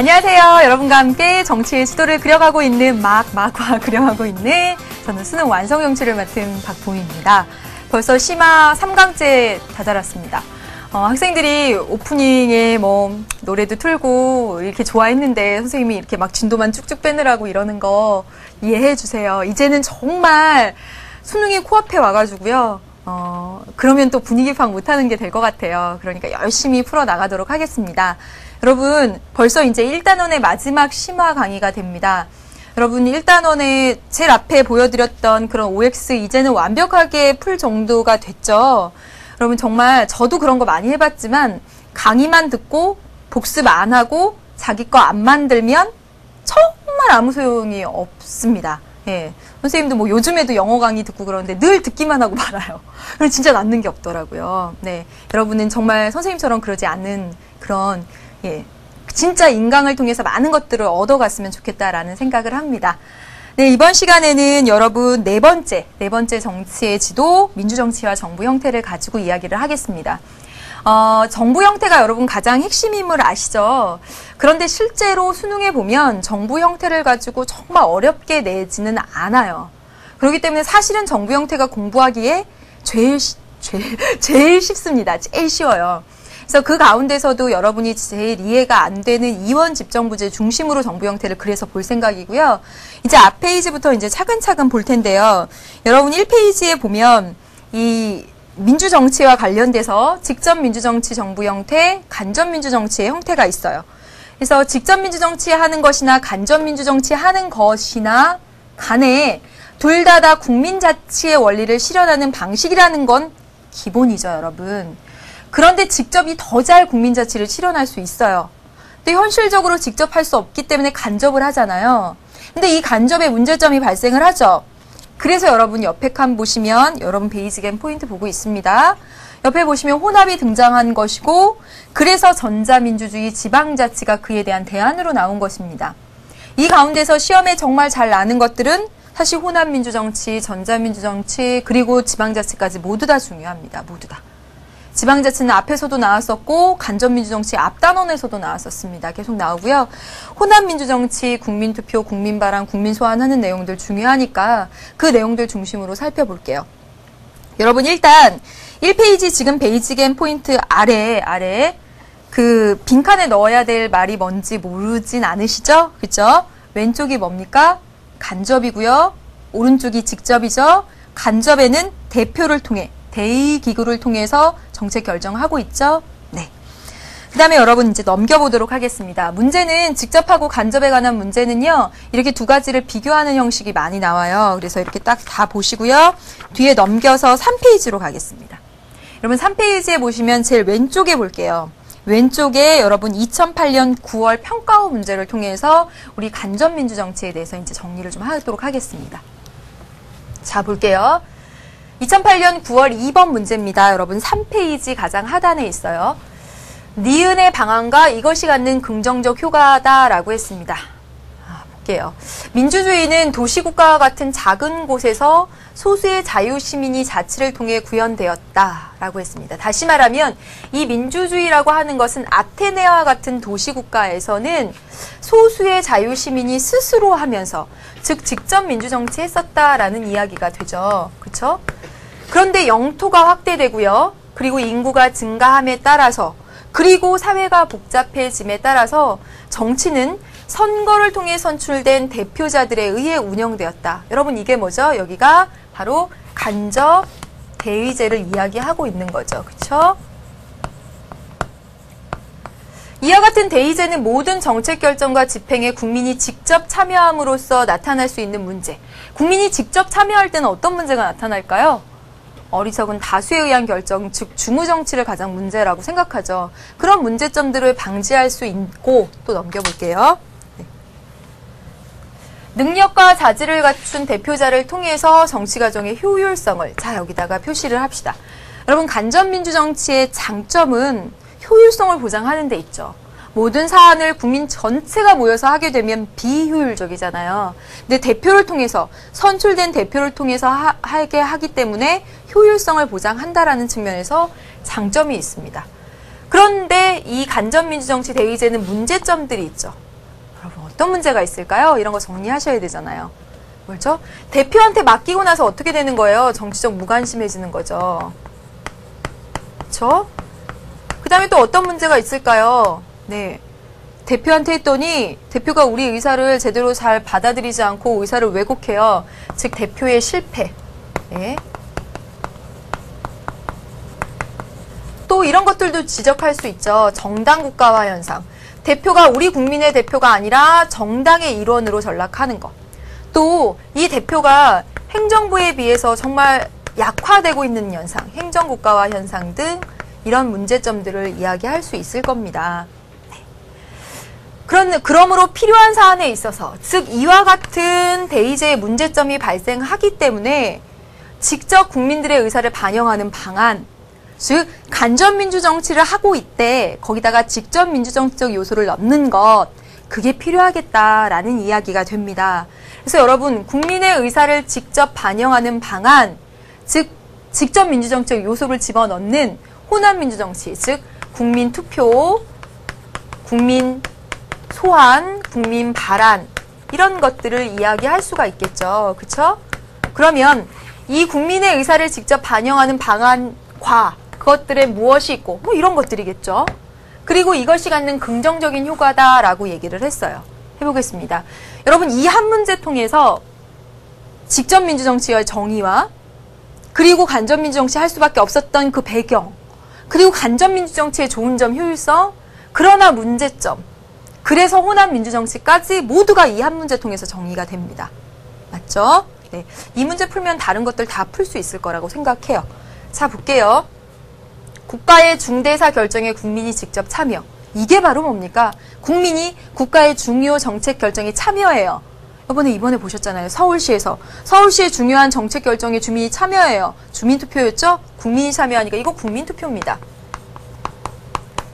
안녕하세요. 여러분과 함께 정치의 지도를 그려가고 있는 막과 그려가고 있는 저는 수능 완성 연출을 맡은 박보미입니다. 벌써 심화 3강째 다다랐습니다. 학생들이 오프닝에 노래도 틀고 이렇게 좋아했는데 선생님이 이렇게 막 진도만 쭉쭉 빼느라고 이러는 거 이해해 주세요. 이제는 정말 수능이 코앞에 와가지고요. 그러면 또 분위기 파악 못하는 게 될 것 같아요. 그러니까 열심히 풀어나가도록 하겠습니다. 여러분, 벌써 이제 1단원의 마지막 심화 강의가 됩니다. 여러분, 1단원에 제일 앞에 보여드렸던 그런 OX 이제는 완벽하게 풀 정도가 됐죠. 여러분, 정말 저도 그런 거 많이 해봤지만 강의만 듣고 복습 안 하고 자기 거 안 만들면 정말 아무 소용이 없습니다. 예. 선생님도 요즘에도 영어 강의 듣고 그러는데 늘 듣기만 하고 말아요. 그래서 진짜 남는 게 없더라고요. 네. 여러분은 정말 선생님처럼 그러지 않는 그런, 진짜 인강을 통해서 많은 것들을 얻어갔으면 좋겠다라는 생각을 합니다. 네, 이번 시간에는 여러분 네 번째 정치의 지도, 민주정치와 정부 형태를 가지고 이야기를 하겠습니다. 정부 형태가 여러분 가장 핵심임을 아시죠? 그런데 실제로 수능에 보면 정부 형태를 가지고 정말 어렵게 내지는 않아요. 그렇기 때문에 사실은 정부 형태가 공부하기에 제일 쉽습니다. 제일 쉬워요. 그래서 그 가운데서도 여러분이 제일 이해가 안 되는 이원 집정부제 중심으로 정부 형태를 그래서 볼 생각이고요. 이제 앞 페이지부터 이제 차근차근 볼 텐데요. 여러분 1페이지에 보면 이 민주정치와 관련돼서 직접민주정치 정부 형태, 간접민주정치의 형태가 있어요. 그래서 직접민주정치 하는 것이나 간접민주정치 하는 것이나 간에 둘 다 국민자치의 원리를 실현하는 방식이라는 건 기본이죠, 여러분. 그런데 직접이 더 잘 국민자치를 실현할 수 있어요. 근데 현실적으로 직접 할 수 없기 때문에 간접을 하잖아요. 근데 이 간접에 문제점이 발생을 하죠. 그래서 여러분 옆에 칸 보시면 여러분 베이직앤 포인트 보고 있습니다. 옆에 보시면 혼합이 등장한 것이고 그래서 전자민주주의 지방자치가 그에 대한 대안으로 나온 것입니다. 이 가운데서 시험에 정말 잘 나는 것들은 사실 혼합민주정치, 전자민주정치 그리고 지방자치까지 모두 다 중요합니다. 모두 다. 지방자치는 앞에서도 나왔었고 간접민주정치 앞단원에서도 나왔었습니다. 계속 나오고요. 혼합민주정치, 국민투표, 국민발언, 국민소환하는 내용들 중요하니까 그 내용들 중심으로 살펴볼게요. 여러분 일단 1페이지 지금 베이직앤 포인트 아래 그 빈칸에 넣어야 될 말이 뭔지 모르진 않으시죠? 그죠? 왼쪽이 뭡니까? 간접이고요. 오른쪽이 직접이죠. 간접에는 대표를 통해 대의기구를 통해서 정책 결정하고 있죠. 네. 그 다음에 여러분 이제 넘겨보도록 하겠습니다. 문제는 직접하고 간접에 관한 문제는요. 이렇게 두 가지를 비교하는 형식이 많이 나와요. 그래서 이렇게 딱 다 보시고요. 뒤에 넘겨서 3페이지로 가겠습니다. 여러분 3페이지에 보시면 제일 왼쪽에 볼게요. 왼쪽에 여러분 2008년 9월 평가후 문제를 통해서 우리 간접민주정치에 대해서 이제 정리를 좀 하도록 하겠습니다. 자, 볼게요. 2008년 9월 2번 문제입니다. 여러분 3페이지 가장 하단에 있어요. 니은의 방안과 이것이 갖는 긍정적 효과다라고 했습니다. 볼게요. 민주주의는 도시국가와 같은 작은 곳에서 소수의 자유시민이 자치를 통해 구현되었다라고 했습니다. 다시 말하면 이 민주주의라고 하는 것은 아테네와 같은 도시국가에서는 소수의 자유시민이 스스로 하면서 즉 직접 민주정치 했었다라는 이야기가 되죠. 그렇죠? 그런데 영토가 확대되고요. 그리고 인구가 증가함에 따라서 그리고 사회가 복잡해짐에 따라서 정치는 선거를 통해 선출된 대표자들에 의해 운영되었다. 여러분 이게 뭐죠? 여기가 바로 간접 대의제를 이야기하고 있는 거죠. 그렇죠? 이와 같은 대의제는 모든 정책 결정과 집행에 국민이 직접 참여함으로써 나타날 수 있는 문제. 국민이 직접 참여할 때는 어떤 문제가 나타날까요? 어리석은 다수에 의한 결정, 즉 중우정치를 가장 문제라고 생각하죠. 그런 문제점들을 방지할 수 있고 또 넘겨볼게요. 네. 능력과 자질을 갖춘 대표자를 통해서 정치과정의 효율성을 여기다가 표시를 합시다. 여러분 간접민주정치의 장점은 효율성을 보장하는 데 있죠. 모든 사안을 국민 전체가 모여서 하게 되면 비효율적이잖아요. 근데 대표를 통해서 선출된 대표를 통해서 하게 하기 때문에 효율성을 보장한다라는 측면에서 장점이 있습니다. 그런데 이 간접민주정치 대의제는 문제점들이 있죠. 어떤 문제가 있을까요? 이런 거 정리하셔야 되잖아요. 뭐죠? 대표한테 맡기고 나서 어떻게 되는 거예요? 정치적 무관심해지는 거죠. 그렇죠? 그 다음에 또 어떤 문제가 있을까요? 네. 대표한테 했더니 대표가 우리 의사를 제대로 잘 받아들이지 않고 의사를 왜곡해요. 즉 대표의 실패. 네. 또 이런 것들도 지적할 수 있죠. 정당 국가화 현상. 대표가 우리 국민의 대표가 아니라 정당의 일원으로 전락하는 것. 또 이 대표가 행정부에 비해서 정말 약화되고 있는 현상, 행정국가화 현상 등 이런 문제점들을 이야기할 수 있을 겁니다. 그러므로 필요한 사안에 있어서, 즉 이와 같은 대의제의 문제점이 발생하기 때문에 직접 국민들의 의사를 반영하는 방안, 즉 간접민주 정치를 하고 있대 거기다가 직접 민주정치적 요소를 넣는 것, 그게 필요하겠다라는 이야기가 됩니다. 그래서 여러분, 국민의 의사를 직접 반영하는 방안, 즉 직접 민주정치적 요소를 집어넣는 호남민주정치, 즉 국민투표, 국민 소환, 국민 발안, 이런 것들을 이야기할 수가 있겠죠. 그쵸? 그러면 이 국민의 의사를 직접 반영하는 방안과 그것들에 무엇이 있고, 뭐 이런 것들이겠죠. 그리고 이것이 갖는 긍정적인 효과다라고 얘기를 했어요. 해보겠습니다. 여러분, 이 한 문제 통해서 직접 민주정치의 정의와 그리고 간접민주정치 할 수밖에 없었던 그 배경, 그리고 간접민주정치의 좋은 점, 효율성, 그러나 문제점, 그래서 호남민주정치까지 모두가 이 한 문제 통해서 정의가 됩니다. 맞죠? 네. 이 문제 풀면 다른 것들 다 풀 수 있을 거라고 생각해요. 자, 볼게요. 국가의 중대사 결정에 국민이 직접 참여. 이게 바로 뭡니까? 국민이 국가의 중요 정책 결정에 참여해요. 이번에 보셨잖아요. 서울시에서. 서울시의 중요한 정책 결정에 주민이 참여해요. 주민투표였죠? 국민이 참여하니까 이거 국민투표입니다.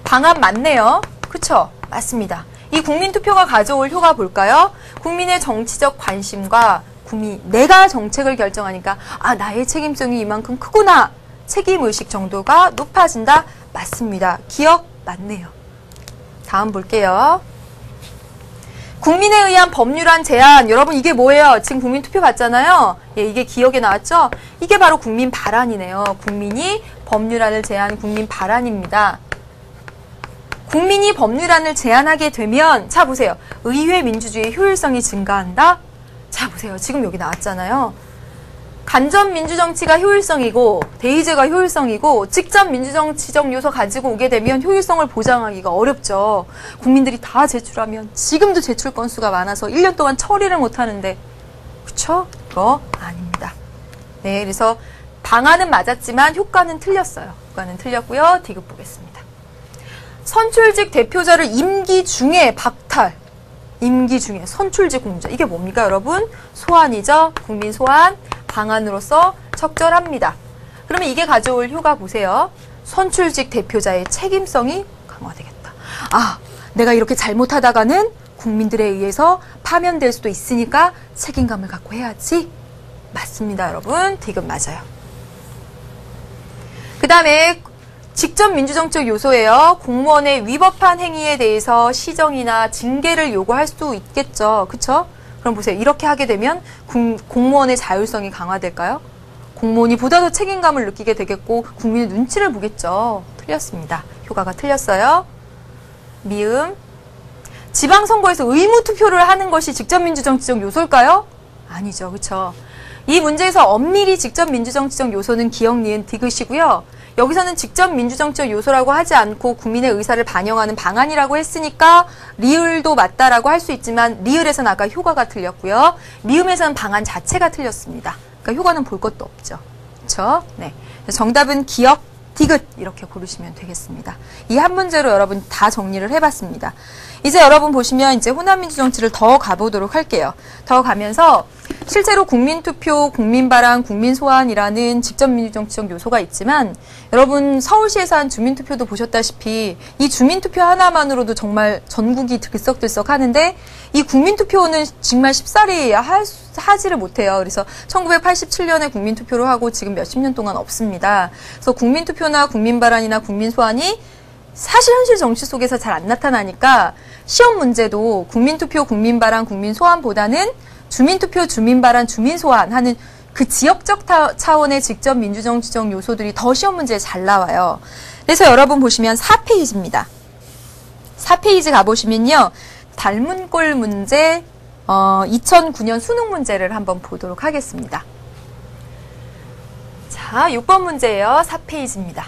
방안 맞네요. 그쵸? 맞습니다. 이 국민투표가 가져올 효과 볼까요? 국민의 정치적 관심과 내가 정책을 결정하니까 나의 책임성이 이만큼 크구나. 책임의식 정도가 높아진다. 맞습니다. 기억 맞네요. 다음 볼게요. 국민에 의한 법률안 제안. 여러분 이게 뭐예요? 지금 국민투표 봤잖아요. 예, 이게 기억에 나왔죠? 이게 바로 국민 발안이네요. 국민이 법률안을 제안한 국민 발안입니다. 국민이 법률안을 제안하게 되면, 자 보세요. 의회 민주주의의 효율성이 증가한다. 자 보세요. 지금 여기 나왔잖아요. 간접 민주정치가 효율성이고 대의제가 효율성이고 직접 민주정치적 요소 가지고 오게 되면 효율성을 보장하기가 어렵죠. 국민들이 다 제출하면 지금도 제출 건수가 많아서 1년 동안 처리를 못하는데, 그쵸? 그거 아닙니다. 네, 그래서 방안은 맞았지만 효과는 틀렸어요. 효과는 틀렸고요. 디귿 보겠습니다. 선출직 대표자를 임기 중에 박탈. 임기 중에 선출직 공무자. 이게 뭡니까 여러분? 소환이죠. 국민 소환. 방안으로서 적절합니다. 그러면 이게 가져올 효과 보세요. 선출직 대표자의 책임성이 강화되겠다. 내가 이렇게 잘못하다가는 국민들에 의해서 파면될 수도 있으니까 책임감을 갖고 해야지. 맞습니다, 여러분. 디귿 맞아요. 그 다음에 직접 민주정치적 요소예요. 공무원의 위법한 행위에 대해서 시정이나 징계를 요구할 수 있겠죠. 그쵸? 그럼 보세요. 이렇게 하게 되면 공무원의 자율성이 강화될까요? 공무원이 보다 더 책임감을 느끼게 되겠고 국민의 눈치를 보겠죠. 틀렸습니다. 효과가 틀렸어요. 미음. 지방선거에서 의무투표를 하는 것이 직접 민주정치적 요소일까요? 아니죠. 그쵸? 이 문제에서 엄밀히 직접 민주정치적 요소는 기억, 니은, 디귿이고요. 여기서는 직접 민주정치적 요소라고 하지 않고 국민의 의사를 반영하는 방안이라고 했으니까 리을도 맞다라고 할 수 있지만 리을에서는 아까 효과가 틀렸고요. 미음에서는 방안 자체가 틀렸습니다. 그러니까 효과는 볼 것도 없죠. 그렇죠? 네. 정답은 기억, 디귿 이렇게 고르시면 되겠습니다. 이 한 문제로 여러분 다 정리를 해봤습니다. 이제 여러분 보시면 이제 호남민주정치를 더 가보도록 할게요. 더 가면서 실제로 국민투표, 국민발안, 국민소환이라는 직접 민주정치적 요소가 있지만 여러분 서울시에서 한 주민투표도 보셨다시피 이 주민투표 하나만으로도 정말 전국이 들썩들썩 하는데 이 국민투표는 정말 쉽사리 하지를 못해요. 그래서 1987년에 국민투표로 하고 지금 몇십 년 동안 없습니다. 그래서 국민투표나 국민발안이나 국민소환이 사실 현실 정치 속에서 잘 안 나타나니까 시험 문제도 국민투표, 국민발언, 국민소환보다는 주민투표, 주민발언, 주민소환 하는 그 지역적 차원의 직접 민주정치적 요소들이 더 시험 문제에 잘 나와요. 그래서 여러분 보시면 4페이지입니다. 4페이지 가보시면요. 닮은 꼴 문제 2009년 수능 문제를 한번 보도록 하겠습니다. 자, 6번 문제예요. 4페이지입니다.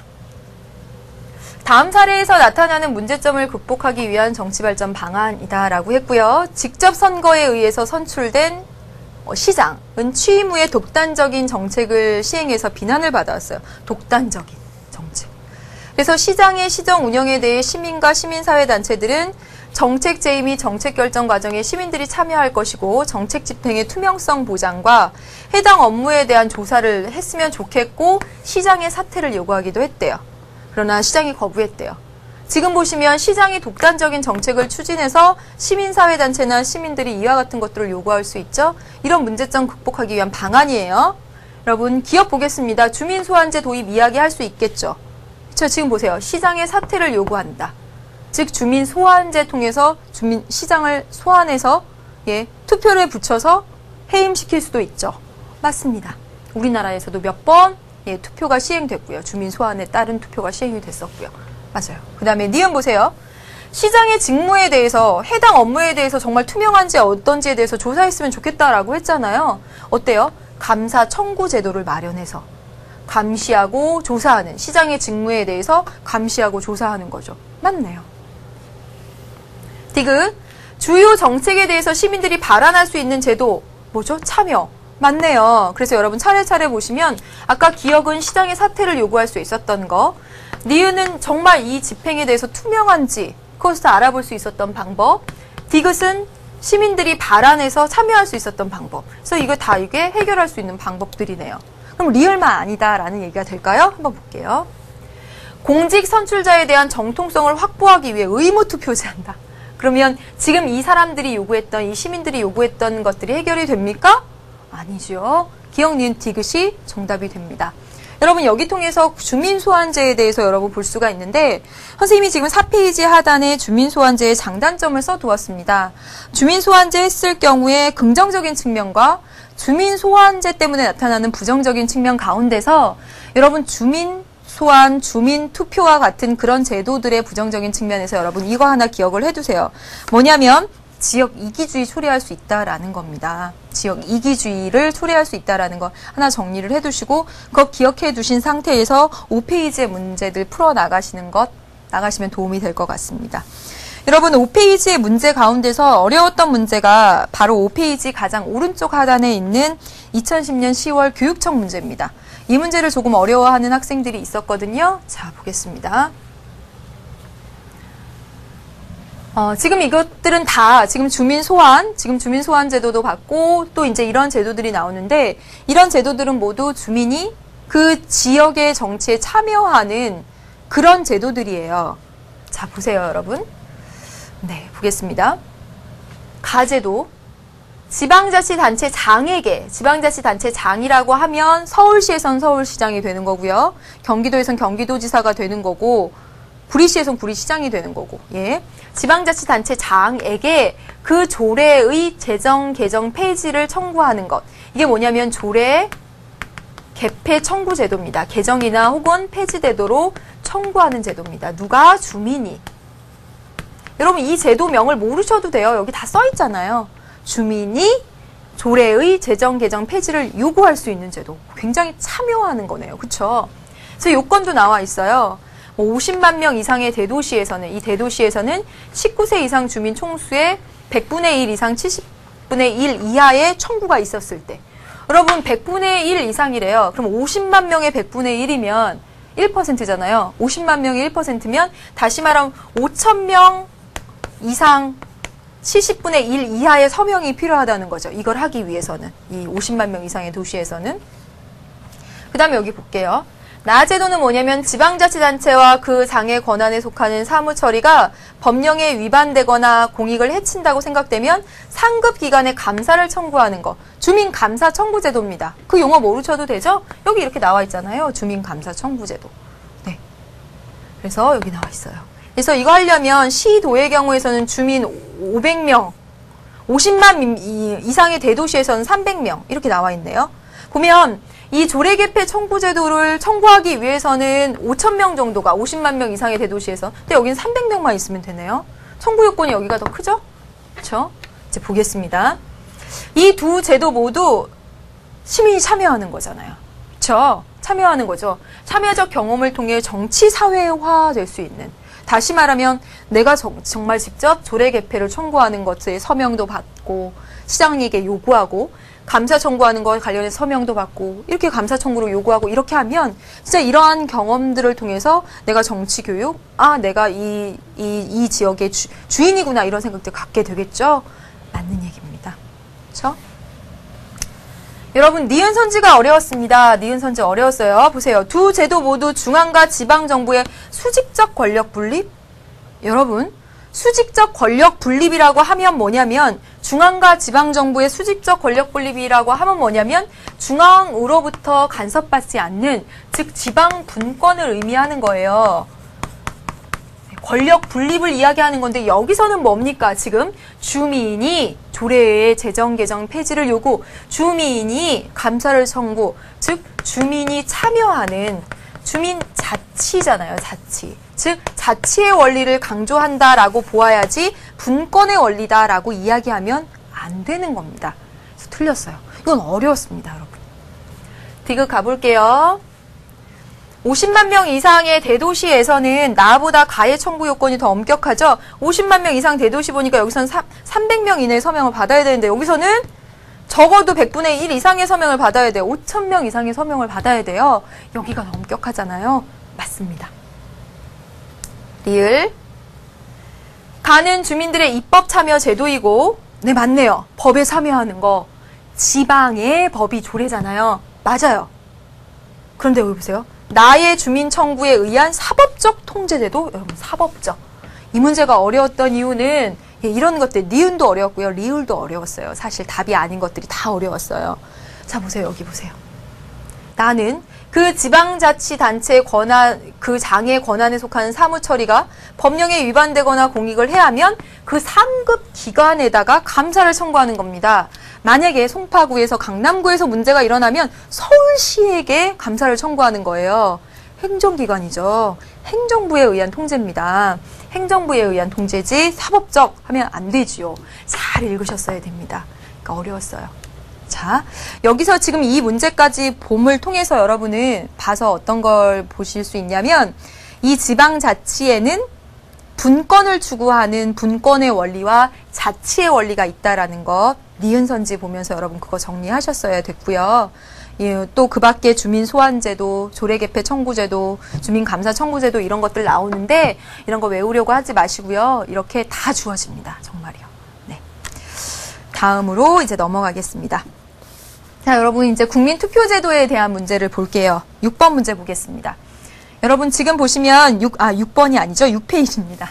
다음 사례에서 나타나는 문제점을 극복하기 위한 정치발전 방안이다 라고 했고요. 직접 선거에 의해서 선출된 시장은 취임 후에 독단적인 정책을 시행해서 비난을 받아왔어요. 독단적인 정책. 그래서 시장의 시정 운영에 대해 시민과 시민사회단체들은 정책 제의 및 정책 결정 과정에 시민들이 참여할 것이고 정책 집행의 투명성 보장과 해당 업무에 대한 조사를 했으면 좋겠고 시장의 사퇴를 요구하기도 했대요. 그러나 시장이 거부했대요. 지금 보시면 시장이 독단적인 정책을 추진해서 시민사회단체나 시민들이 이와 같은 것들을 요구할 수 있죠. 이런 문제점 극복하기 위한 방안이에요. 여러분 기업 보겠습니다. 주민소환제 도입 이야기할 수 있겠죠. 그렇죠? 지금 보세요. 시장의 사퇴를 요구한다. 즉 주민소환제 통해서 시장을 소환해서 투표를 붙여서 해임시킬 수도 있죠. 맞습니다. 우리나라에서도 몇 번 투표가 시행됐고요. 주민 소환에 따른 투표가 시행이 됐었고요. 맞아요. 그 다음에 니은 보세요. 시장의 직무에 대해서 해당 업무에 대해서 정말 투명한지 어떤지에 대해서 조사했으면 좋겠다라고 했잖아요. 어때요? 감사 청구 제도를 마련해서 감시하고 조사하는 시장의 직무에 대해서 감시하고 조사하는 거죠. 맞네요. 디귿 주요 정책에 대해서 시민들이 발언할 수 있는 제도 뭐죠? 참여. 맞네요. 그래서 여러분 차례차례 보시면 아까 기억은 시장의 사퇴를 요구할 수 있었던 거, 니은은 정말 이 집행에 대해서 투명한지 그것을 알아볼 수 있었던 방법, 디귿은 시민들이 발언해서 참여할 수 있었던 방법. 그래서 이게 해결할 수 있는 방법들이네요. 그럼 리을만 아니다라는 얘기가 될까요? 한번 볼게요. 공직 선출자에 대한 정통성을 확보하기 위해 의무 투표제한다. 그러면 지금 이 사람들이 요구했던 이 시민들이 요구했던 것들이 해결이 됩니까? 아니죠. 기억, 니은, 디귿이 정답이 됩니다. 여러분 여기 통해서 주민소환제에 대해서 여러분 볼 수가 있는데 선생님이 지금 4페이지 하단에 주민소환제의 장단점을 써두었습니다. 주민소환제 했을 경우에 긍정적인 측면과 주민소환제 때문에 나타나는 부정적인 측면 가운데서 여러분 주민소환, 주민투표와 같은 그런 제도들의 부정적인 측면에서 여러분 이거 하나 기억을 해두세요. 뭐냐면 지역 이기주의 초래할 수 있다라는 겁니다. 지역 이기주의를 초래할 수 있다라는 거 하나 정리를 해두시고 그거 기억해 두신 상태에서 5페이지의 문제들 풀어 나가시면 도움이 될 것 같습니다. 여러분 5페이지의 문제 가운데서 어려웠던 문제가 바로 5페이지 가장 오른쪽 하단에 있는 2010년 10월 교육청 문제입니다. 이 문제를 조금 어려워하는 학생들이 있었거든요. 자, 보겠습니다. 지금 이것들은 다 지금 주민소환 제도도 받고 또 이제 이런 제도들이 나오는데 이런 제도들은 모두 주민이 그 지역의 정치에 참여하는 그런 제도들이에요. 자, 보세요, 여러분. 네, 보겠습니다. 가제도 지방자치단체장이라고 하면 서울시에선 서울시장이 되는 거고요. 경기도에선 경기도지사가 되는 거고 구리시에선 구리시장이 되는 거고, 지방자치단체장에게 그 조례의 제정, 개정, 폐지를 청구하는 것. 이게 뭐냐면 조례 개폐 청구 제도입니다. 개정이나 혹은 폐지되도록 청구하는 제도입니다. 누가? 주민이. 여러분 이 제도명을 모르셔도 돼요. 여기 다 써 있잖아요. 주민이 조례의 제정, 개정, 폐지를 요구할 수 있는 제도. 굉장히 참여하는 거네요. 그쵸? 그래서 요건도 나와 있어요. 50만 명 이상의 대도시에서는, 이 대도시에서는 19세 이상 주민 총수의 100분의 1 이상 70분의 1 이하의 청구가 있었을 때. 여러분 100분의 1 이상이래요. 그럼 50만 명의 100분의 1이면 1%잖아요. 50만 명의 1%면 다시 말하면 5천 명 이상 70분의 1 이하의 서명이 필요하다는 거죠. 이걸 하기 위해서는. 이 50만 명 이상의 도시에서는. 그 다음에 여기 볼게요. 나제도는 뭐냐면 지방자치단체와 그 장의 권한에 속하는 사무처리가 법령에 위반되거나 공익을 해친다고 생각되면 상급기관에 감사를 청구하는 거. 주민감사청구제도입니다. 그 용어 모르셔도 되죠? 여기 이렇게 나와 있잖아요. 주민감사청구제도. 네. 그래서 여기 나와 있어요. 그래서 이거 하려면 시도의 경우에서는 주민 500명, 50만 이상의 대도시에서는 300명 이렇게 나와 있네요. 보면 이 조례개폐 청구제도를 청구하기 위해서는 5,000명 정도가 50만 명 이상의 대도시에서, 근데 여기는 300명만 있으면 되네요. 청구 요건이 여기가 더 크죠? 그렇죠? 이제 보겠습니다. 이 두 제도 모두 시민이 참여하는 거잖아요. 그렇죠? 참여하는 거죠. 참여적 경험을 통해 정치 사회화 될 수 있는, 다시 말하면 내가 정말 직접 조례 개폐를 청구하는 것에 서명도 받고 시장에게 요구하고 감사 청구하는 것 관련해서 서명도 받고 이렇게 감사 청구로 요구하고 이렇게 하면 진짜 이러한 경험들을 통해서 내가 정치 교육, 내가 이 지역의 주인이구나 이런 생각들 갖게 되겠죠. 맞는 얘기입니다. 그렇죠? 여러분, 니은 선지가 어려웠습니다. 니은 선지 어려웠어요. 보세요. 두 제도 모두 중앙과 지방 정부의 수직적 권력 분립? 여러분, 수직적 권력 분립이라고 하면 뭐냐면, 중앙과 지방 정부의 수직적 권력 분립이라고 하면 뭐냐면 중앙으로부터 간섭받지 않는, 즉 지방 분권을 의미하는 거예요. 권력 분립을 이야기하는 건데 여기서는 뭡니까? 지금 주민이 조례의 재정 개정 폐지를 요구, 주민이 감사를 청구, 즉 주민이 참여하는 주민 자치잖아요. 자치. 즉 자치의 원리를 강조한다라고 보아야지 분권의 원리다라고 이야기하면 안 되는 겁니다. 그래서 틀렸어요. 이건 어려웠습니다, 여러분. 디귿 가볼게요. 50만 명 이상의 대도시에서는 나보다 가해 청구 요건이 더 엄격하죠. 50만 명 이상 대도시 보니까 여기서는 300명 이내의 서명을 받아야 되는데 여기서는 적어도 100분의 1 이상의 서명을 받아야 돼요. 5,000명 이상의 서명을 받아야 돼요. 여기가 더 엄격하잖아요. 맞습니다. 리을. 가는 주민들의 입법 참여 제도이고, 네, 맞네요. 법에 참여하는 거. 지방의 법이 조례잖아요. 맞아요. 그런데 여기 보세요. 나의 주민 청구에 의한 사법적 통제제도. 여러분, 사법적. 이 문제가 어려웠던 이유는 이런 것들, 니은도 어려웠고요. 리을도 어려웠어요. 사실 답이 아닌 것들이 다 어려웠어요. 자, 보세요. 여기 보세요. 나는 그 지방자치단체의 권한, 그 장의 권한에 속하는 사무처리가 법령에 위반되거나 공익을 해하면 그 상급 기관에다가 감사를 청구하는 겁니다. 만약에 송파구에서 강남구에서 문제가 일어나면 서울시에게 감사를 청구하는 거예요. 행정기관이죠. 행정부에 의한 통제입니다. 행정부에 의한 통제지 사법적 하면 안 되지요. 잘 읽으셨어야 됩니다. 그러니까 어려웠어요. 자, 여기서 지금 이 문제까지 봄을 통해서 여러분은 봐서 어떤 걸 보실 수 있냐면, 이 지방자치에는 분권을 추구하는 분권의 원리와 자치의 원리가 있다라는 것, 니은선지 보면서 여러분 그거 정리하셨어야 됐고요. 또 그 밖에 주민소환제도, 조례개폐 청구제도, 주민감사 청구제도 이런 것들 나오는데 이런 거 외우려고 하지 마시고요. 이렇게 다 주어집니다. 정말이요. 네. 다음으로 이제 넘어가겠습니다. 자, 여러분 이제 국민투표제도에 대한 문제를 볼게요. 6번 문제 보겠습니다. 여러분 지금 보시면 6번이 아니죠. 6페이지입니다.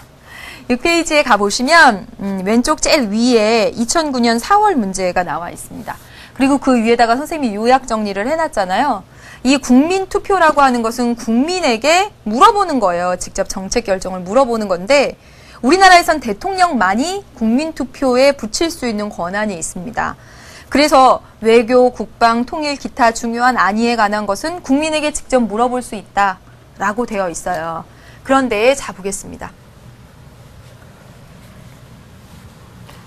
6페이지에 가보시면 왼쪽 제일 위에 2009년 4월 문제가 나와 있습니다. 그리고 그 위에다가 선생님이 요약 정리를 해놨잖아요. 이 국민투표라고 하는 것은 국민에게 물어보는 거예요. 직접 정책 결정을 물어보는 건데 우리나라에선 대통령만이 국민투표에 붙일 수 있는 권한이 있습니다. 그래서 외교, 국방, 통일, 기타 중요한 안위에 관한 것은 국민에게 직접 물어볼 수 있다라고 되어 있어요. 그런데 자 보겠습니다.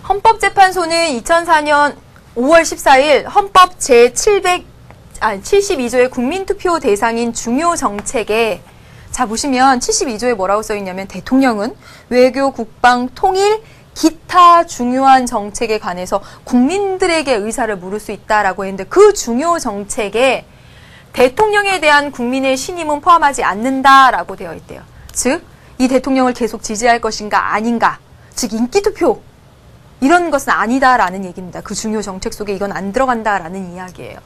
헌법재판소는 2004년 5월 14일 헌법 제72조의 국민투표 대상인 중요 정책에 자 보시면 72조에 뭐라고 써있냐면 대통령은 외교, 국방, 통일, 기타 중요한 정책에 관해서 국민들에게 의사를 물을 수 있다라고 했는데 그 중요 정책에 대통령에 대한 국민의 신임은 포함하지 않는다라고 되어 있대요. 즉, 이 대통령을 계속 지지할 것인가 아닌가, 즉 인기투표 이런 것은 아니다라는 얘기입니다. 그 중요 정책 속에 이건 안 들어간다라는 이야기예요.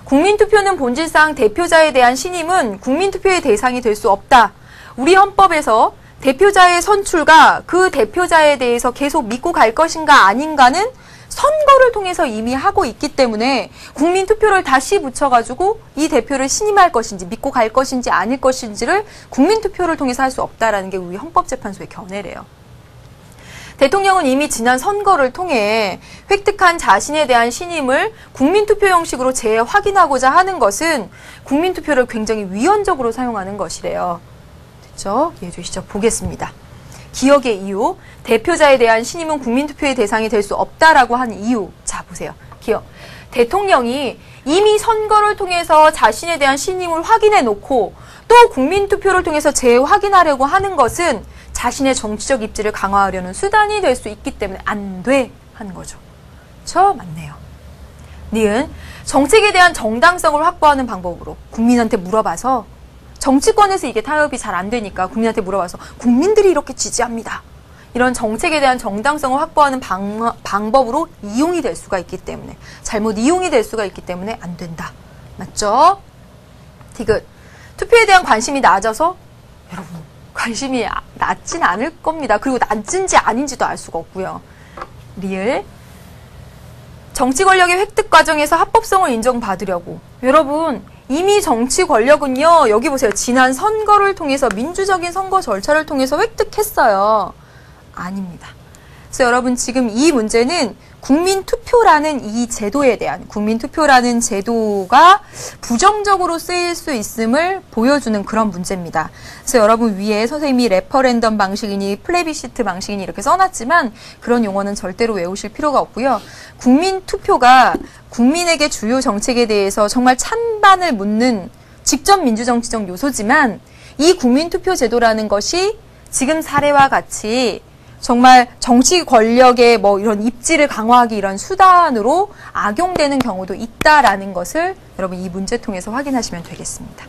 국민투표는 본질상 대표자에 대한 신임은 국민투표의 대상이 될 수 없다. 우리 헌법에서 대표자의 선출과 그 대표자에 대해서 계속 믿고 갈 것인가 아닌가는 선거를 통해서 이미 하고 있기 때문에 국민 투표를 다시 붙여가지고 이 대표를 신임할 것인지 믿고 갈 것인지 아닐 것인지를 국민 투표를 통해서 할 수 없다라는 게 우리 헌법재판소의 견해래요. 대통령은 이미 지난 선거를 통해 획득한 자신에 대한 신임을 국민투표 형식으로 재확인하고자 하는 것은 국민투표를 굉장히 위헌적으로 사용하는 것이래요. 됐죠? 이해해 주시죠? 보겠습니다. 기억의 이유, 대표자에 대한 신임은 국민투표의 대상이 될 수 없다라고 한 이유. 자, 보세요. 기억. 대통령이 이미 선거를 통해서 자신에 대한 신임을 확인해 놓고 또 국민투표를 통해서 재확인하려고 하는 것은 자신의 정치적 입지를 강화하려는 수단이 될 수 있기 때문에 안 돼 하는 거죠. 그렇죠? 맞네요. 니은 정책에 대한 정당성을 확보하는 방법으로 국민한테 물어봐서 정치권에서 이게 타협이 잘 안 되니까 국민한테 물어봐서 국민들이 이렇게 지지합니다. 이런 정책에 대한 정당성을 확보하는 방법으로 이용이 될 수가 있기 때문에 잘못 이용이 될 수가 있기 때문에 안 된다. 맞죠? 디귿 투표에 대한 관심이 낮아서 여러분 관심이 낮진 않을 겁니다. 그리고 낮은지 아닌지도 알 수가 없고요. 리을 정치 권력의 획득 과정에서 합법성을 인정받으려고 여러분 이미 정치 권력은요. 여기 보세요. 지난 선거를 통해서 민주적인 선거 절차를 통해서 획득했어요. 아닙니다. 그래서 여러분 지금 이 문제는 국민투표라는 이 제도에 대한 국민투표라는 제도가 부정적으로 쓰일 수 있음을 보여주는 그런 문제입니다. 그래서 여러분 위에 선생님이 레퍼렌덤 방식이니 플레비시트 방식이니 이렇게 써놨지만 그런 용어는 절대로 외우실 필요가 없고요. 국민투표가 국민에게 주요 정책에 대해서 정말 찬반을 묻는 직접 민주정치적 요소지만 이 국민투표 제도라는 것이 지금 사례와 같이 정말 정치 권력의 뭐 이런 입지를 강화하기 이런 수단으로 악용되는 경우도 있다라는 것을 여러분 이 문제 통해서 확인하시면 되겠습니다.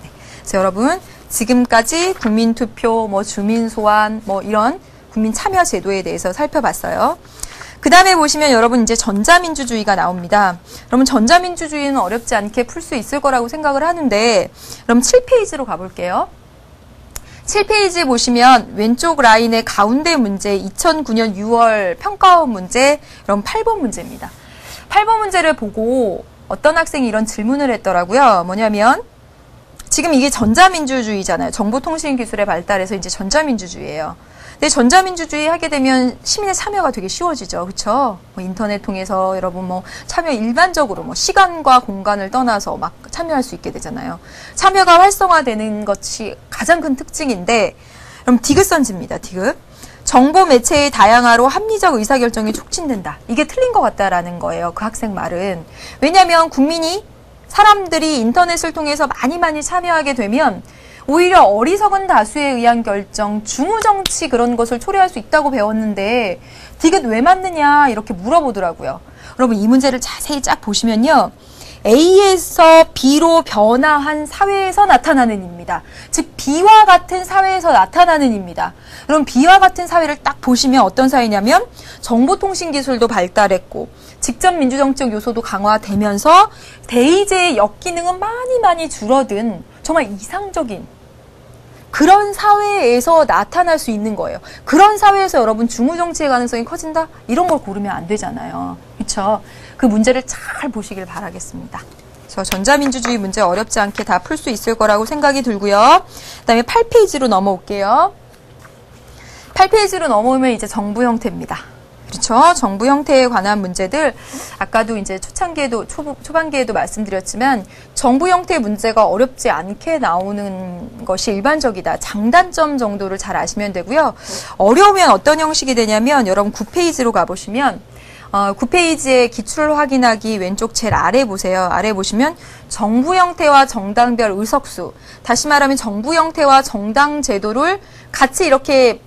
네. 그래서 여러분 지금까지 국민투표, 뭐 주민소환, 뭐 이런 국민 참여 제도에 대해서 살펴봤어요. 그 다음에 보시면 여러분 이제 전자민주주의가 나옵니다. 여러분 전자민주주의는 어렵지 않게 풀 수 있을 거라고 생각을 하는데 그럼 7페이지로 가볼게요. 7페이지 보시면 왼쪽 라인의 가운데 문제 2009년 6월 평가원 문제 그럼 8번 문제입니다. 8번 문제를 보고 어떤 학생이 이런 질문을 했더라고요. 뭐냐면 지금 이게 전자민주주의잖아요. 정보통신기술의 발달에서 이제 전자민주주의예요. 근데 전자민주주의 하게 되면 시민의 참여가 되게 쉬워지죠. 그렇죠? 뭐 인터넷 통해서 여러분 뭐 참여 일반적으로 뭐 시간과 공간을 떠나서 막 참여할 수 있게 되잖아요. 참여가 활성화되는 것이 가장 큰 특징인데 그럼 디귿선지입니다. 디귿. 정보 매체의 다양화로 합리적 의사결정이 촉진된다. 이게 틀린 것 같다라는 거예요. 그 학생 말은. 왜냐하면 사람들이 인터넷을 통해서 많이 참여하게 되면 오히려 어리석은 다수에 의한 결정, 중우정치 그런 것을 초래할 수 있다고 배웠는데 디귿 왜 맞느냐 이렇게 물어보더라고요. 여러분 이 문제를 자세히 쫙 보시면요. A에서 B로 변화한 사회에서 나타나는 입니다. 즉 B와 같은 사회에서 나타나는 입니다. 그럼 B와 같은 사회를 딱 보시면 어떤 사회냐면 정보통신기술도 발달했고 직접 민주정치적 요소도 강화되면서 대의제의 역기능은 많이 줄어든 정말 이상적인 그런 사회에서 나타날 수 있는 거예요. 그런 사회에서 여러분 중우정치의 가능성이 커진다? 이런 걸 고르면 안 되잖아요. 그렇죠? 그 문제를 잘 보시길 바라겠습니다. 저 전자민주주의 문제 어렵지 않게 다 풀 수 있을 거라고 생각이 들고요. 그다음에 8페이지로 넘어올게요. 8페이지로 넘어오면 이제 정부 형태입니다. 그렇죠? 정부 형태에 관한 문제들 아까도 이제 초반기에도 말씀드렸지만 정부 형태 문제가 어렵지 않게 나오는 것이 일반적이다. 장단점 정도를 잘 아시면 되고요. 어려우면 어떤 형식이 되냐면 여러분 9페이지로 가보시면 9페이지의 기출을 확인하기 왼쪽 제일 아래 보세요. 아래 보시면 정부 형태와 정당별 의석수 다시 말하면 정부 형태와 정당 제도를 같이 이렇게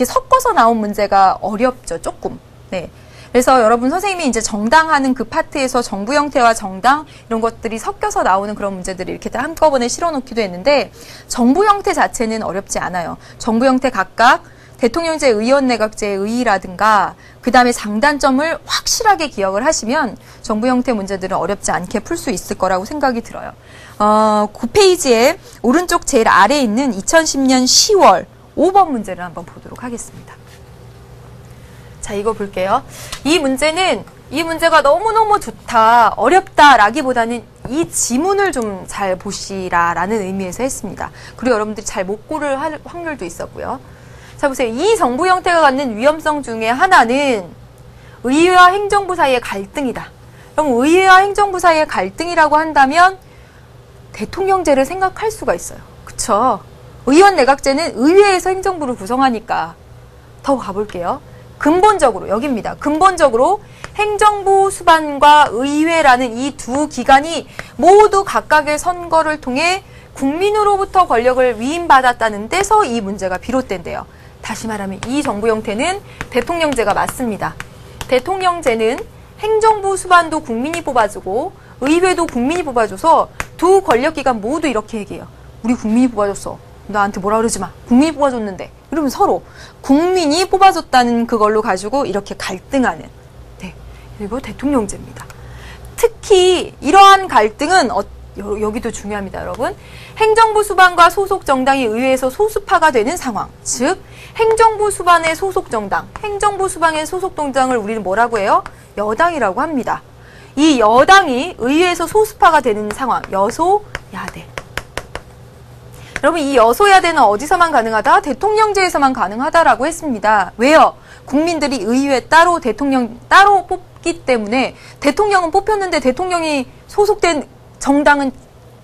섞어서 나온 문제가 어렵죠. 조금. 네. 그래서 여러분 선생님이 이제 정당하는 그 파트에서 정부 형태와 정당 이런 것들이 섞여서 나오는 그런 문제들을 이렇게 다 한꺼번에 실어놓기도 했는데 정부 형태 자체는 어렵지 않아요. 정부 형태 각각 대통령제, 의원내각제, 의의라든가 그 다음에 장단점을 확실하게 기억을 하시면 정부 형태 문제들은 어렵지 않게 풀 수 있을 거라고 생각이 들어요. 9페이지에 오른쪽 제일 아래에 있는 2010년 10월 5번 문제를 한번 보도록 하겠습니다. 자, 이거 볼게요. 이 문제가 너무너무 좋다, 어렵다라기보다는 이 지문을 좀 잘 보시라라는 의미에서 했습니다. 그리고 여러분들이 잘 못 고를 확률도 있었고요. 자, 보세요. 이 정부 형태가 갖는 위험성 중에 하나는 의회와 행정부 사이의 갈등이다. 그럼 의회와 행정부 사이의 갈등이라고 한다면 대통령제를 생각할 수가 있어요. 그쵸? 의원 내각제는 의회에서 행정부를 구성하니까. 더 가볼게요. 근본적으로, 여기입니다. 근본적으로 행정부 수반과 의회라는 이 두 기관이 모두 각각의 선거를 통해 국민으로부터 권력을 위임받았다는 데서 이 문제가 비롯된대요. 다시 말하면 이 정부 형태는 대통령제가 맞습니다. 대통령제는 행정부 수반도 국민이 뽑아주고 의회도 국민이 뽑아줘서 두 권력기관 모두 이렇게 얘기해요. 우리 국민이 뽑아줬어. 나한테 뭐라 그러지 마. 국민이 뽑아줬는데. 이러면 서로 국민이 뽑아줬다는 그걸로 가지고 이렇게 갈등하는. 네. 그리고 대통령제입니다. 특히 이러한 갈등은 여기도 중요합니다, 여러분. 행정부 수반과 소속 정당이 의회에서 소수파가 되는 상황. 즉 행정부 수반의 소속 정당, 행정부 수반의 소속 정당을 우리는 뭐라고 해요? 여당이라고 합니다. 이 여당이 의회에서 소수파가 되는 상황, 여소야대. 여러분, 이 여소야대는 어디서만 가능하다? 대통령제에서만 가능하다라고 했습니다. 왜요? 국민들이 의회 따로 대통령 따로 뽑기 때문에 대통령은 뽑혔는데 대통령이 소속된 정당은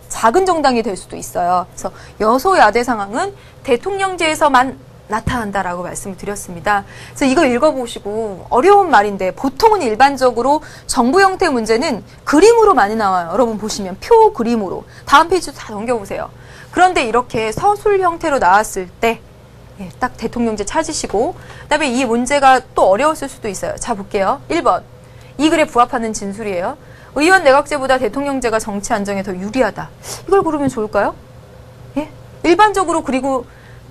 작은 정당이 될 수도 있어요. 그래서 여소야대 상황은 대통령제에서만 나타난다라고 말씀을 드렸습니다. 그래서 이거 읽어보시고 어려운 말인데 보통은 일반적으로 정부 형태 문제는 그림으로 많이 나와요. 여러분 보시면 표 그림으로. 다음 페이지 다 넘겨보세요. 그런데 이렇게 서술 형태로 나왔을 때 딱 대통령제 찾으시고 그다음에 이 문제가 또 어려웠을 수도 있어요. 자, 볼게요. 1번. 이 글에 부합하는 진술이에요. 의원 내각제보다 대통령제가 정치 안정에 더 유리하다. 이걸 고르면 좋을까요? 예? 일반적으로 그리고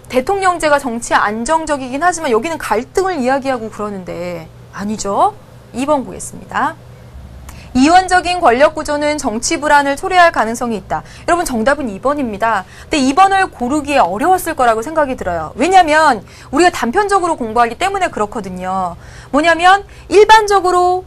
대통령제가 정치 안정적이긴 하지만 여기는 갈등을 이야기하고 그러는데 아니죠. 2번 보겠습니다. 이원적인 권력 구조는 정치 불안을 초래할 가능성이 있다. 여러분 정답은 2번입니다. 근데 2번을 고르기에 어려웠을 거라고 생각이 들어요. 왜냐면 우리가 단편적으로 공부하기 때문에 그렇거든요. 뭐냐면 일반적으로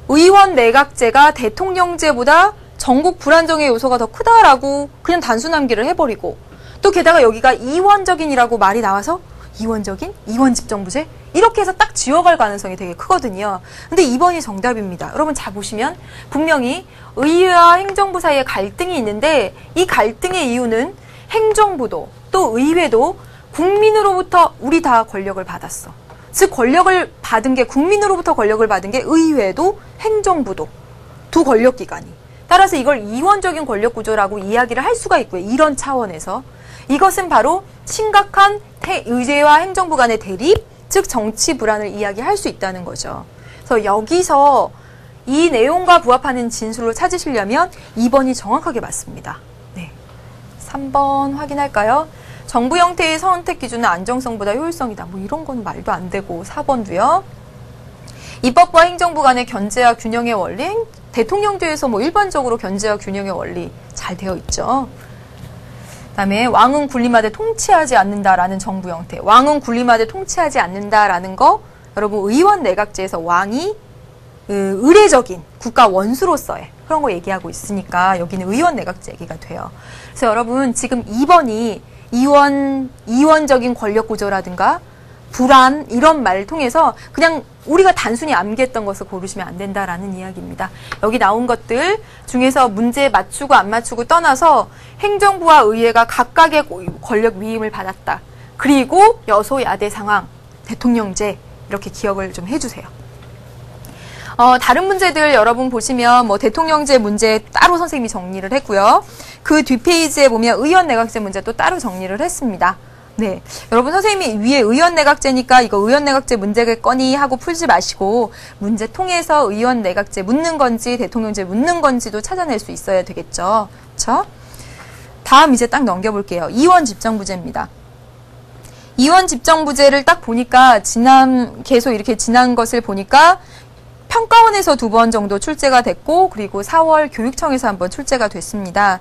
의원 내각제가 대통령제보다 전국 불안정의 요소가 더 크다라고 그냥 단순 암기를 해버리고 또 게다가 여기가 이원적인이라고 말이 나와서 이원적인? 이원집정부제? 이렇게 해서 딱 지워갈 가능성이 되게 크거든요. 근데 2번이 정답입니다. 여러분 잘 보시면 분명히 의회와 행정부 사이에 갈등이 있는데 이 갈등의 이유는 행정부도 또 의회도 국민으로부터 우리 다 권력을 받았어. 즉 권력을 받은 게 국민으로부터 권력을 받은 게 의회도 행정부도 두 권력기관이. 따라서 이걸 이원적인 권력구조라고 이야기를 할 수가 있고요. 이런 차원에서. 이것은 바로 심각한 의회와 행정부 간의 대립, 즉 정치 불안을 이야기할 수 있다는 거죠. 그래서 여기서 이 내용과 부합하는 진술로 찾으시려면 2번이 정확하게 맞습니다. 네. 3번 확인할까요? 정부 형태의 선택 기준은 안정성보다 효율성이다. 뭐 이런 건 말도 안 되고 4번도요. 입법과 행정부 간의 견제와 균형의 원리, 대통령제에서 뭐 일반적으로 견제와 균형의 원리 잘 되어 있죠. 그다음에 왕은 군림하되 통치하지 않는다라는 정부 형태. 왕은 군림하되 통치하지 않는다라는 거 여러분 의원 내각제에서 왕이 의례적인 국가 원수로서의 그런 거 얘기하고 있으니까 여기는 의원 내각제 얘기가 돼요. 그래서 여러분 지금 2번이 이원적인 권력 구조라든가 불안 이런 말을 통해서 그냥 우리가 단순히 암기했던 것을 고르시면 안 된다라는 이야기입니다. 여기 나온 것들 중에서 문제 맞추고 안 맞추고 떠나서 행정부와 의회가 각각의 권력 위임을 받았다. 그리고 여소야대 상황, 대통령제 이렇게 기억을 좀 해주세요. 다른 문제들 여러분 보시면 뭐 대통령제 문제 따로 선생님이 정리를 했고요. 그 뒷페이지에 보면 의원 내각제 문제 또 따로 정리를 했습니다. 네, 여러분 선생님이 위에 의원 내각제니까 이거 의원 내각제 문제겠거니 하고 풀지 마시고 문제 통해서 의원 내각제 묻는 건지 대통령제 묻는 건지도 찾아낼 수 있어야 되겠죠. 그렇죠? 다음 이제 딱 넘겨볼게요. 이원 집정부제입니다. 이원 집정부제를 딱 보니까 계속 이렇게 지난 것을 보니까 평가원에서 2번 정도 출제가 됐고 그리고 4월 교육청에서 한번 출제가 됐습니다.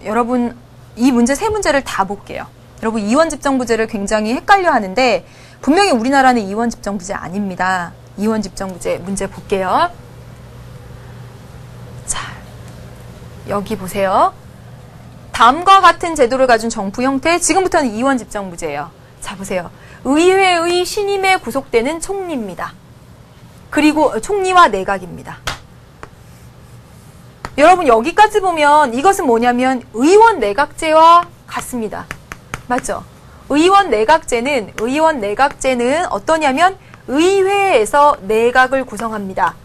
여러분 이 문제 3문제를 다 볼게요. 여러분 이원 집정부제를 굉장히 헷갈려 하는데 분명히 우리나라는 이원 집정부제 아닙니다. 이원 집정부제 문제 볼게요. 자, 여기 보세요. 다음과 같은 제도를 가진 정부 형태, 지금부터는 이원 집정부제예요. 자, 보세요. 의회의 신임에 구속되는 총리입니다. 그리고 총리와 내각입니다. 여러분 여기까지 보면 이것은 뭐냐면 의원 내각제와 같습니다. 맞죠? 의원 내각제는 어떠냐면 의회에서 내각을 구성합니다.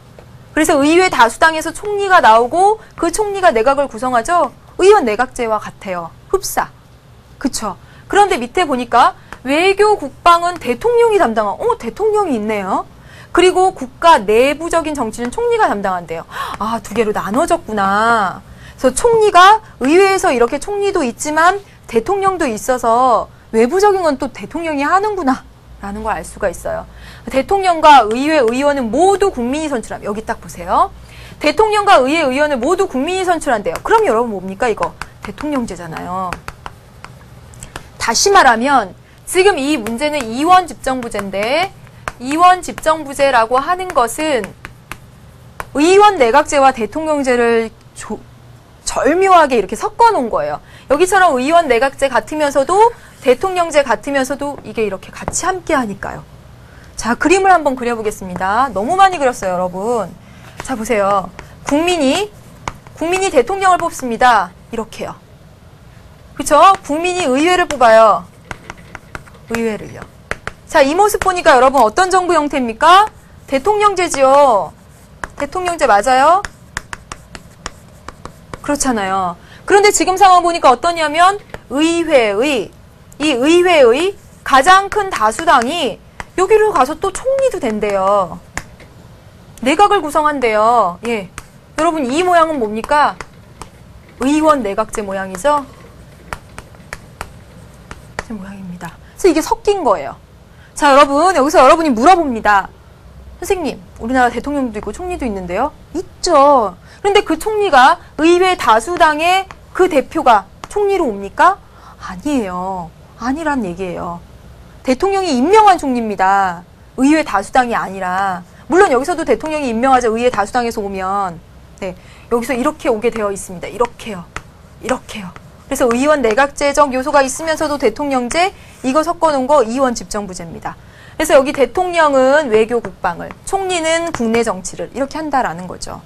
그래서 의회 다수당에서 총리가 나오고 그 총리가 내각을 구성하죠. 의원 내각제와 같아요. 흡사. 그쵸? 그런데 밑에 보니까 외교 국방은 대통령이 담당하고 대통령이 있네요. 그리고 국가 내부적인 정치는 총리가 담당한대요. 아, 두 개로 나눠졌구나. 그래서 총리가 의회에서 이렇게 총리도 있지만 대통령도 있어서 외부적인 건 또 대통령이 하는구나 라는 걸 알 수가 있어요. 대통령과 의회 의원은 모두 국민이 선출함. 여기 딱 보세요. 대통령과 의회 의원을 모두 국민이 선출한대요. 그럼 여러분 뭡니까 이거? 대통령제잖아요. 다시 말하면 지금 이 문제는 이원 집정부제인데 이원 집정부제라고 하는 것은 의원 내각제와 대통령제를 절묘하게 이렇게 섞어 놓은 거예요. 여기처럼 의원 내각제 같으면서도 대통령제 같으면서도 이게 이렇게 같이 함께 하니까요. 자, 그림을 한번 그려보겠습니다. 너무 많이 그렸어요, 여러분. 자, 보세요. 국민이 대통령을 뽑습니다. 이렇게요. 그쵸? 국민이 의회를 뽑아요. 의회를요. 자, 이 모습 보니까 여러분 어떤 정부 형태입니까? 대통령제지요. 대통령제 맞아요? 그렇잖아요. 그런데 지금 상황 보니까 어떠냐면 이 의회의 가장 큰 다수당이 여기로 가서 또 총리도 된대요. 내각을 구성한대요. 예. 여러분 이 모양은 뭡니까? 의원 내각제 모양이죠? 제 모양입니다. 그래서 이게 섞인 거예요. 자, 여러분 여기서 여러분이 물어봅니다. 선생님, 우리나라 대통령도 있고 총리도 있는데요? 있죠. 그런데 그 총리가 의회 다수당의 그 대표가 총리로 옵니까? 아니에요. 아니란 얘기예요. 대통령이 임명한 총리입니다. 의회 다수당이 아니라. 물론 여기서도 대통령이 임명하자 의회 다수당에서 오면 네, 여기서 이렇게 오게 되어 있습니다. 이렇게요. 이렇게요. 그래서 의원 내각제적 요소가 있으면서도 대통령제 이거 섞어놓은 거 이원 집정부제입니다. 그래서 여기 대통령은 외교 국방을, 총리는 국내 정치를 이렇게 한다라는 거죠.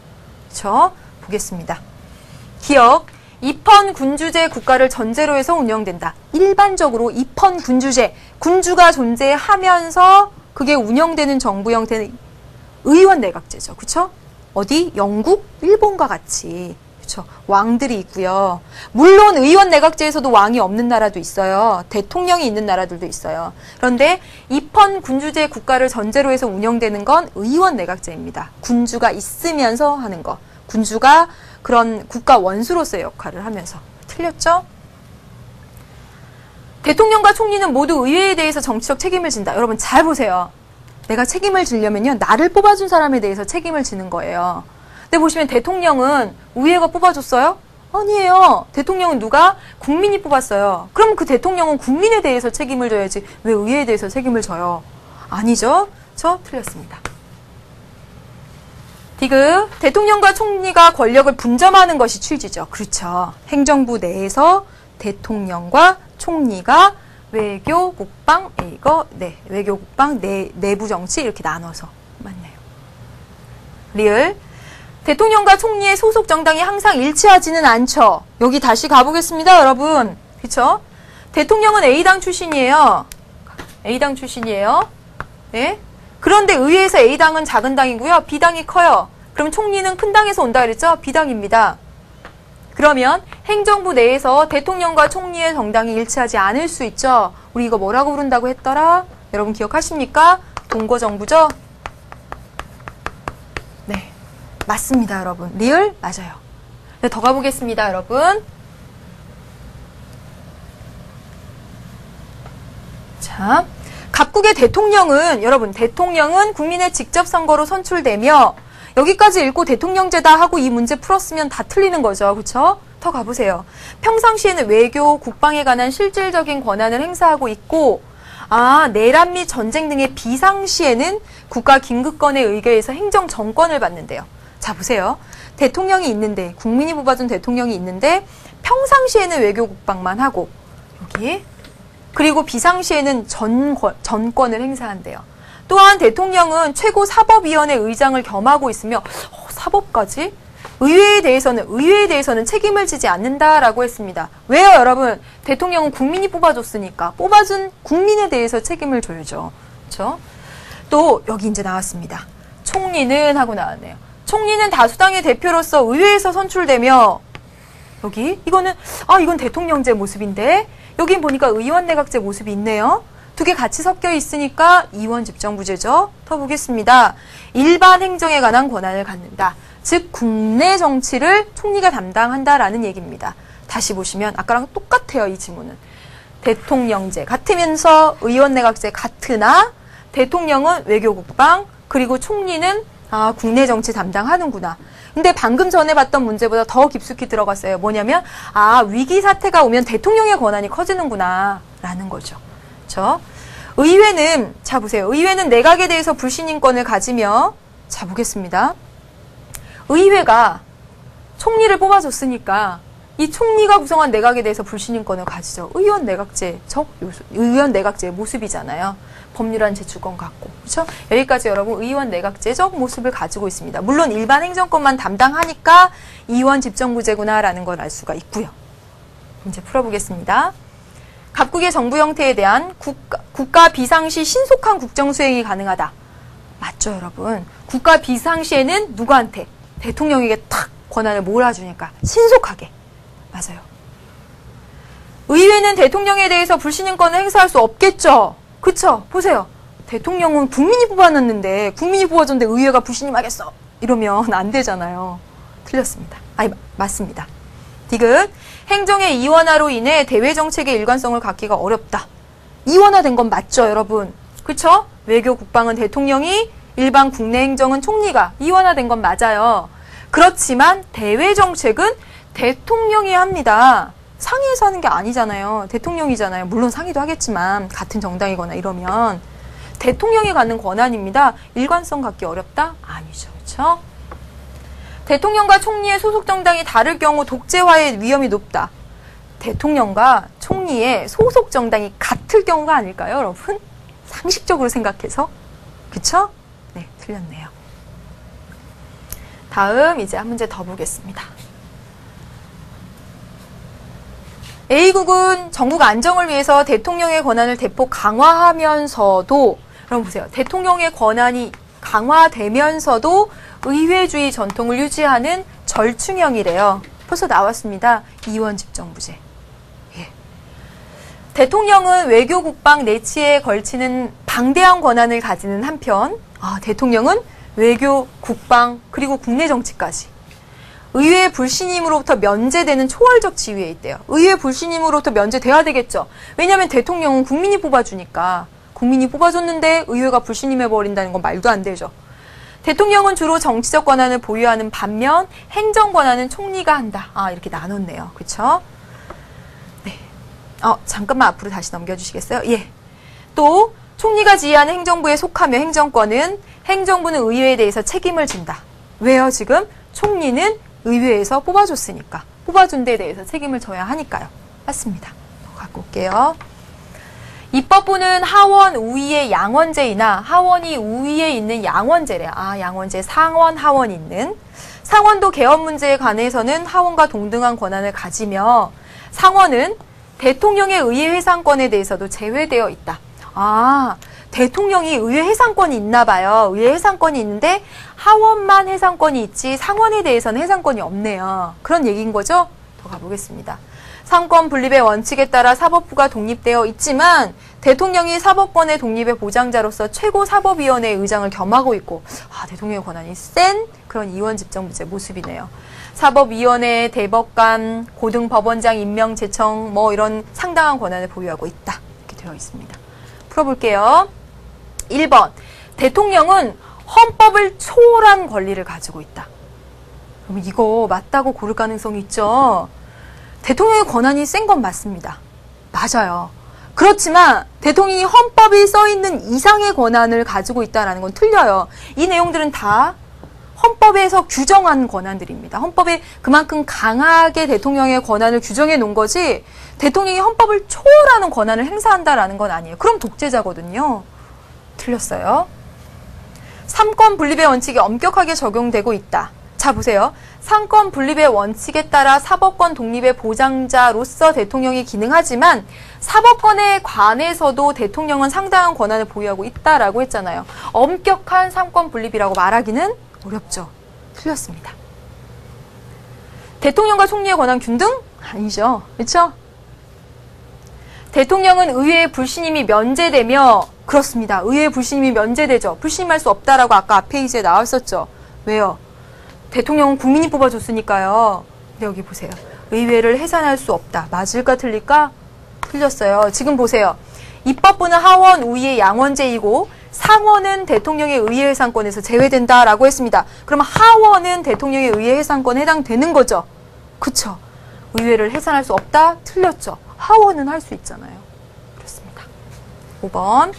그렇죠? 보겠습니다. 기억. 입헌 군주제 국가를 전제로 해서 운영된다. 일반적으로 입헌 군주제, 군주가 존재하면서 그게 운영되는 정부 형태는 의원 내각제죠. 그렇죠? 어디? 영국, 일본과 같이. 그렇죠? 왕들이 있고요. 물론 의원 내각제에서도 왕이 없는 나라도 있어요. 대통령이 있는 나라들도 있어요. 그런데 입헌 군주제 국가를 전제로 해서 운영되는 건 의원 내각제입니다. 군주가 있으면서 하는 거. 군주가 그런 국가 원수로서의 역할을 하면서. 틀렸죠? 대통령과 총리는 모두 의회에 대해서 정치적 책임을 진다. 여러분 잘 보세요. 내가 책임을 지려면요. 나를 뽑아준 사람에 대해서 책임을 지는 거예요. 근데 보시면 대통령은 의회가 뽑아줬어요? 아니에요. 대통령은 누가? 국민이 뽑았어요. 그럼 그 대통령은 국민에 대해서 책임을 져야지 왜 의회에 대해서 책임을 져요? 아니죠? 저 틀렸습니다. 디귿. 대통령과 총리가 권력을 분점하는 것이 취지죠. 그렇죠. 행정부 내에서 대통령과 총리가 외교, 국방, 이거, 네. 외교, 국방, 내부 정치 이렇게 나눠서. 맞네요. 리을. 대통령과 총리의 소속 정당이 항상 일치하지는 않죠. 여기 다시 가보겠습니다, 여러분. 그쵸? 대통령은 A당 출신이에요. A당 출신이에요. 네? 그런데 의회에서 A당은 작은 당이고요. B당이 커요. 그럼 총리는 큰 당에서 온다 그랬죠? B당입니다. 그러면 행정부 내에서 대통령과 총리의 정당이 일치하지 않을 수 있죠. 우리 이거 뭐라고 부른다고 했더라? 여러분 기억하십니까? 동거정부죠? 네, 맞습니다, 여러분. 리을? 맞아요. 네, 더 가보겠습니다, 여러분. 자, 각국의 대통령은, 여러분, 대통령은 국민의 직접 선거로 선출되며 여기까지 읽고 대통령제다 하고 이 문제 풀었으면 다 틀리는 거죠. 그쵸? 더 가보세요. 평상시에는 외교, 국방에 관한 실질적인 권한을 행사하고 있고, 내란 및 전쟁 등의 비상시에는 국가 긴급권에 의거해서 행정 정권을 받는데요. 자, 보세요. 대통령이 있는데, 국민이 뽑아준 대통령이 있는데, 평상시에는 외교, 국방만 하고, 여기. 그리고 비상시에는 전권을 행사한대요. 또한 대통령은 최고 사법위원회 의장을 겸하고 있으며, 사법까지? 의회에 대해서는 책임을 지지 않는다라고 했습니다. 왜요, 여러분? 대통령은 국민이 뽑아줬으니까 뽑아준 국민에 대해서 책임을 져야죠. 그렇죠? 또 여기 이제 나왔습니다. 총리는 하고 나왔네요. 총리는 다수당의 대표로서 의회에서 선출되며 여기 이건 대통령제 모습인데 여긴 보니까 의원 내각제 모습이 있네요. 두 개 같이 섞여 있으니까 이원 집정부제죠. 더 보겠습니다. 일반 행정에 관한 권한을 갖는다. 즉 국내 정치를 총리가 담당한다라는 얘기입니다. 다시 보시면 아까랑 똑같아요. 이 지문은. 대통령제 같으면서 의원 내각제 같으나 대통령은 외교 국방 그리고 총리는 국내 정치 담당하는구나. 근데 방금 전에 봤던 문제보다 더 깊숙이 들어갔어요. 뭐냐면 위기 사태가 오면 대통령의 권한이 커지는구나 라는 거죠. 그렇죠? 의회는 자 보세요. 의회는 내각에 대해서 불신임권을 가지며 자 보겠습니다. 의회가 총리를 뽑아줬으니까 이 총리가 구성한 내각에 대해서 불신임권을 가지죠. 의원 내각제의 모습이잖아요. 법률안 제출권 갖고. 그렇죠? 여기까지 여러분 의원 내각제적 모습을 가지고 있습니다. 물론 일반 행정권만 담당하니까 이원 집정부제구나라는 걸 알 수가 있고요. 문제 풀어보겠습니다. 각국의 정부 형태에 대한 국가 비상시 신속한 국정수행이 가능하다. 맞죠, 여러분? 국가 비상시에는 누구한테? 대통령에게 탁 권한을 몰아주니까 신속하게. 맞아요. 의회는 대통령에 대해서 불신임권을 행사할 수 없겠죠. 그쵸? 보세요. 대통령은 국민이 뽑아놨는데 국민이 뽑아줬는데 의회가 불신임하겠어. 이러면 안 되잖아요. 틀렸습니다. 맞습니다. 디귿. 행정의 이원화로 인해 대외정책의 일관성을 갖기가 어렵다. 이원화된 건 맞죠, 여러분? 그쵸? 외교, 국방은 대통령이, 일반 국내 행정은 총리가 이원화된 건 맞아요. 그렇지만 대외정책은 대통령이 합니다. 상의해서 하는 게 아니잖아요. 대통령이잖아요. 물론 상의도 하겠지만 같은 정당이거나 이러면 대통령이 갖는 권한입니다. 일관성 갖기 어렵다? 아니죠. 그렇죠? 대통령과 총리의 소속 정당이 다를 경우 독재화의 위험이 높다. 대통령과 총리의 소속 정당이 같을 경우가 아닐까요, 여러분? 상식적으로 생각해서. 그쵸? 네, 틀렸네요. 다음 이제 한 문제 더 보겠습니다. A국은 전국 안정을 위해서 대통령의 권한을 대폭 강화하면서도 여러분 보세요. 대통령의 권한이 강화되면서도 의회주의 전통을 유지하는 절충형이래요. 벌써 나왔습니다. 이원 집정부제. 예. 대통령은 외교, 국방, 내치에 걸치는 방대한 권한을 가지는 한편 대통령은 외교, 국방, 그리고 국내 정치까지 의회 불신임으로부터 면제되는 초월적 지위에 있대요. 의회 불신임으로부터 면제돼야 되겠죠. 왜냐하면 대통령은 국민이 뽑아주니까 국민이 뽑아줬는데 의회가 불신임해버린다는 건 말도 안 되죠. 대통령은 주로 정치적 권한을 보유하는 반면 행정 권한은 총리가 한다. 이렇게 나눴네요. 그렇죠? 네. 잠깐만 앞으로 다시 넘겨주시겠어요? 예. 또 총리가 지휘하는 행정부에 속하며 행정권은 행정부는 의회에 대해서 책임을 진다. 왜요? 지금 총리는 의회에서 뽑아줬으니까 뽑아준 데에 대해서 책임을 져야 하니까요. 맞습니다. 갖고 올게요. 입법부는 하원 우위의 양원제이나 하원이 우위에 있는 양원제래. 양원제 상원 하원이 있는 상원도 개헌 문제에 관해서는 하원과 동등한 권한을 가지며 상원은 대통령의 의회 해상권에 대해서도 제외되어 있다. 대통령이 의회 해상권이 있나 봐요. 의회 해상권이 있는데 하원만 해상권이 있지 상원에 대해서는 해상권이 없네요. 그런 얘기인 거죠? 더 가보겠습니다. 상권 분립의 원칙에 따라 사법부가 독립되어 있지만 대통령이 사법권의 독립의 보장자로서 최고사법위원회의 의장을 겸하고 있고 대통령의 권한이 센 그런 이원집정부제 모습이네요. 사법위원회, 대법관, 고등법원장 임명, 제청 이런 상당한 권한을 보유하고 있다. 이렇게 되어 있습니다. 풀어볼게요. 1번. 대통령은 헌법을 초월한 권리를 가지고 있다. 그럼 이거 맞다고 고를 가능성이 있죠? 대통령의 권한이 센 건 맞습니다. 맞아요. 그렇지만 대통령이 헌법에 써있는 이상의 권한을 가지고 있다는 건 틀려요. 이 내용들은 다 헌법에서 규정한 권한들입니다. 헌법에 그만큼 강하게 대통령의 권한을 규정해 놓은 거지 대통령이 헌법을 초월하는 권한을 행사한다라는 건 아니에요. 그럼 독재자거든요. 틀렸어요. 삼권 분립의 원칙이 엄격하게 적용되고 있다. 자, 보세요. 삼권 분립의 원칙에 따라 사법권 독립의 보장자로서 대통령이 기능하지만 사법권에 관해서도 대통령은 상당한 권한을 보유하고 있다라고 했잖아요. 엄격한 삼권 분립이라고 말하기는 어렵죠. 틀렸습니다. 대통령과 총리의 권한 균등? 아니죠. 그렇죠? 대통령은 의회의 불신임이 면제되며 그렇습니다. 의회의 불신임이 면제되죠. 불신임할 수 없다라고 아까 앞 페이지에 나왔었죠. 왜요? 대통령은 국민이 뽑아줬으니까요. 근데 여기 보세요. 의회를 해산할 수 없다. 맞을까 틀릴까? 틀렸어요. 지금 보세요. 입법부는 하원, 우위의 양원제이고 상원은 대통령의 의회 해산권에서 제외된다라고 했습니다. 그럼 하원은 대통령의 의회 해산권에 해당되는 거죠. 그쵸? 의회를 해산할 수 없다? 틀렸죠. 하원은 할 수 있잖아요. 그렇습니다. 5번.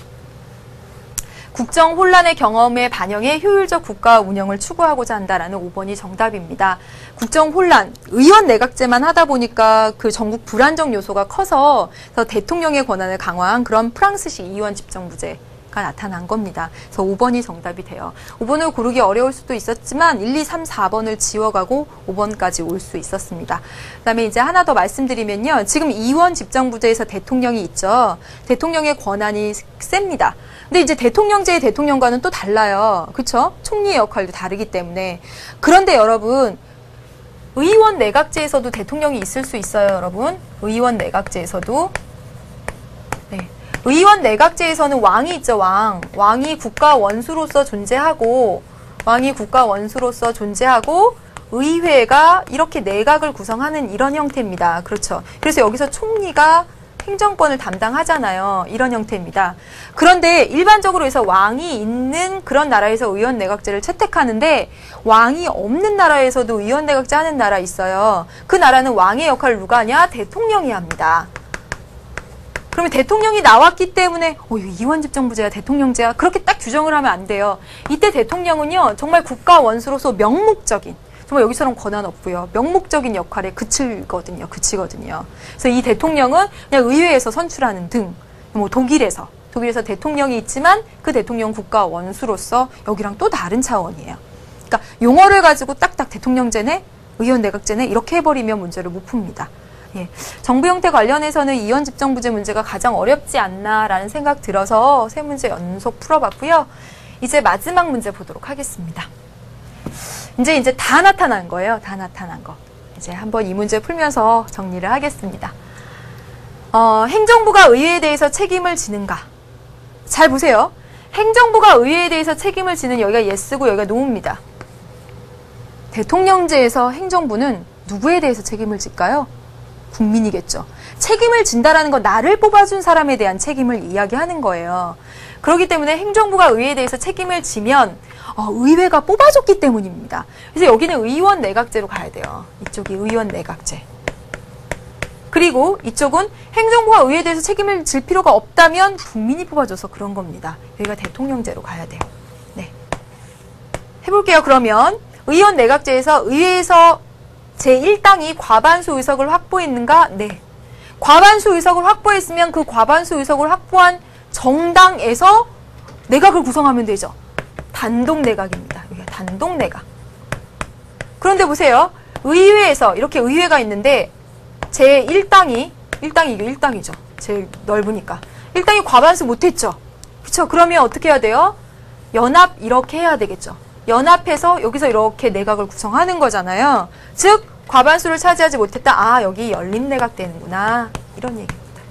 국정 혼란의 경험에 반영해 효율적 국가 운영을 추구하고자 한다라는 5번이 정답입니다. 국정 혼란, 의원 내각제만 하다 보니까 그 전국 불안정 요소가 커서 대통령의 권한을 강화한 그런 프랑스식 이원 집정부제가 나타난 겁니다. 그래서 5번이 정답이 돼요. 5번을 고르기 어려울 수도 있었지만 1, 2, 3, 4번을 지워가고 5번까지 올 수 있었습니다. 그 다음에 이제 하나 더 말씀드리면요. 지금 이원 집정부제에서 대통령이 있죠. 대통령의 권한이 셉니다. 근데 이제 대통령제의 대통령과는 또 달라요. 그쵸? 총리의 역할도 다르기 때문에. 그런데 여러분, 의원 내각제에서도 대통령이 있을 수 있어요, 여러분. 의원 내각제에서도. 네. 의원 내각제에서는 왕이 있죠, 왕. 왕이 국가 원수로서 존재하고, 의회가 이렇게 내각을 구성하는 이런 형태입니다. 그렇죠. 그래서 여기서 총리가 행정권을 담당하잖아요. 이런 형태입니다. 그런데 일반적으로 해서 왕이 있는 그런 나라에서 의원 내각제를 채택하는데 왕이 없는 나라에서도 의원 내각제 하는 나라 있어요. 그 나라는 왕의 역할을 누가 하냐? 대통령이 합니다. 그러면 대통령이 나왔기 때문에 이거 이원 집정부제야, 대통령제야 그렇게 딱 규정을 하면 안 돼요. 이때 대통령은요. 정말 국가 원수로서 명목적인 정말 여기처럼 권한 없고요. 명목적인 역할에 그치거든요. 그래서 이 대통령은 그냥 의회에서 선출하는 등, 뭐 독일에서 대통령이 있지만 그 대통령 국가 원수로서 여기랑 또 다른 차원이에요. 그러니까 용어를 가지고 딱딱 대통령제네, 의원 내각제네 이렇게 해버리면 문제를 못 풉니다. 예. 정부 형태 관련해서는 이원 집정부제 문제가 가장 어렵지 않나라는 생각 들어서 세 문제 연속 풀어봤고요. 이제 마지막 문제 보도록 하겠습니다. 이제 다 나타난 거예요. 다 나타난 거. 이제 한번 이 문제 풀면서 정리를 하겠습니다. 행정부가 의회에 대해서 책임을 지는가? 잘 보세요. 행정부가 의회에 대해서 책임을 지는 여기가 예스고 여기가 노입니다. 대통령제에서 행정부는 누구에 대해서 책임을 질까요? 국민이겠죠. 책임을 진다라는 건 나를 뽑아준 사람에 대한 책임을 이야기하는 거예요. 그렇기 때문에 행정부가 의회에 대해서 책임을 지면 의회가 뽑아줬기 때문입니다. 그래서 여기는 의원 내각제로 가야 돼요. 이쪽이 의원 내각제. 그리고 이쪽은 행정부가 의회에 대해서 책임을 질 필요가 없다면 국민이 뽑아줘서 그런 겁니다. 여기가 대통령제로 가야 돼요. 네. 해볼게요. 그러면 의원 내각제에서 의회에서 제1당이 과반수 의석을 확보했는가? 네. 과반수 의석을 확보했으면 그 과반수 의석을 확보한 정당에서 내각을 구성하면 되죠. 단독 내각입니다. 여기가 단독 내각. 그런데 보세요. 의회에서 이렇게 의회가 있는데 제1당이 이게 1당이죠. 제일 넓으니까. 1당이 과반수 못했죠. 그쵸? 그러면 어떻게 해야 돼요? 연합 이렇게 해야 되겠죠. 연합해서 여기서 이렇게 내각을 구성하는 거잖아요. 즉 과반수를 차지하지 못했다. 여기 열린 내각 되는구나. 이런 얘기입니다.